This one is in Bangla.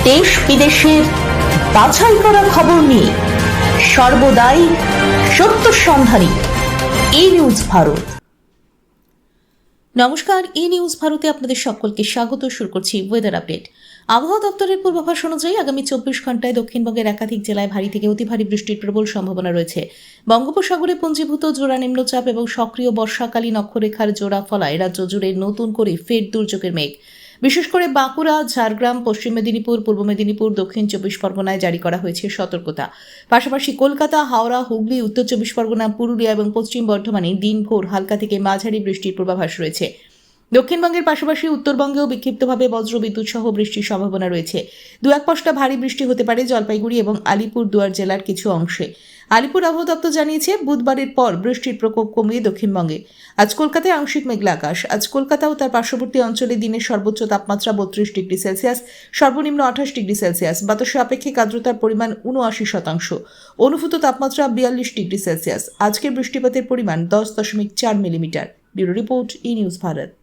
দেশ বিদেশের বাছাই করা খবর নিয়ে সর্বদাই সত্য সন্ধানী ই নিউজ ভারত। নমস্কার, ই নিউজ ভারতে আপনাদের সকলকে স্বাগত। শুরু করছি ওয়েদার আপডেট। আবহাওয়া দপ্তরের পূর্বাভাস অনুযায়ী আগামী 24 ঘন্টায় দক্ষিণবঙ্গের একাধিক জেলায় ভারী থেকে অতি ভারী বৃষ্টির প্রবল সম্ভাবনা রয়েছে। বঙ্গোপসাগরে পুঞ্জীভূত জোড়া নিম্নচাপ এবং সক্রিয় বর্ষাকালীন অক্ষরেখার জোড়া ফলায় রাজ্য জুড়ে নতুন করে ফের দুর্যোগের মেঘ। বিশেষ করে বাঁকুড়া, ঝাড়গ্রাম, পশ্চিম মেদিনীপুর, পূর্ব মেদিনীপুর, দক্ষিণ 24 পরগনায় জারি করা হয়েছে সতর্কতা। পাশাপাশি কলকাতা, হাওড়া, হুগলি, উত্তর 24 পরগনা, পুরুলিয়া এবং পশ্চিম বর্ধমানে দিনভর হালকা থেকে মাঝারি বৃষ্টির পূর্বাভাস রয়েছে। দক্ষিণবঙ্গের পাশাপাশি উত্তরবঙ্গেও বিক্ষিপ্তভাবে বজ্রবিদ্যুৎ সহ বৃষ্টির সম্ভাবনা রয়েছে। দু এক পশলা ভারী বৃষ্টি হতে পারে জলপাইগুড়ি এবং আলিপুরদুয়ার জেলার কিছু অংশে। আলিপুর আবহাওয়া দপ্তর জানিয়েছে, বুধবারের পর বৃষ্টির প্রকোপ কমিয়ে দক্ষিণবঙ্গে। আজ কলকাতায় আংশিক মেঘলা আকাশ। আজ কলকাতা ও তার পার্শ্ববর্তী অঞ্চলে দিনের সর্বোচ্চ তাপমাত্রা 32 ডিগ্রি সেলসিয়াস, সর্বনিম্ন 28 ডিগ্রি সেলসিয়াস। বাতাসে আপেক্ষিক আর্দ্রতার পরিমাণ 79%, অনুভূত তাপমাত্রা 42 ডিগ্রি সেলসিয়াস। আজকের বৃষ্টিপাতের পরিমাণ 10.4 মিলিমিটার। ব্যুরো রিপোর্ট, ই নিউজ ভারত।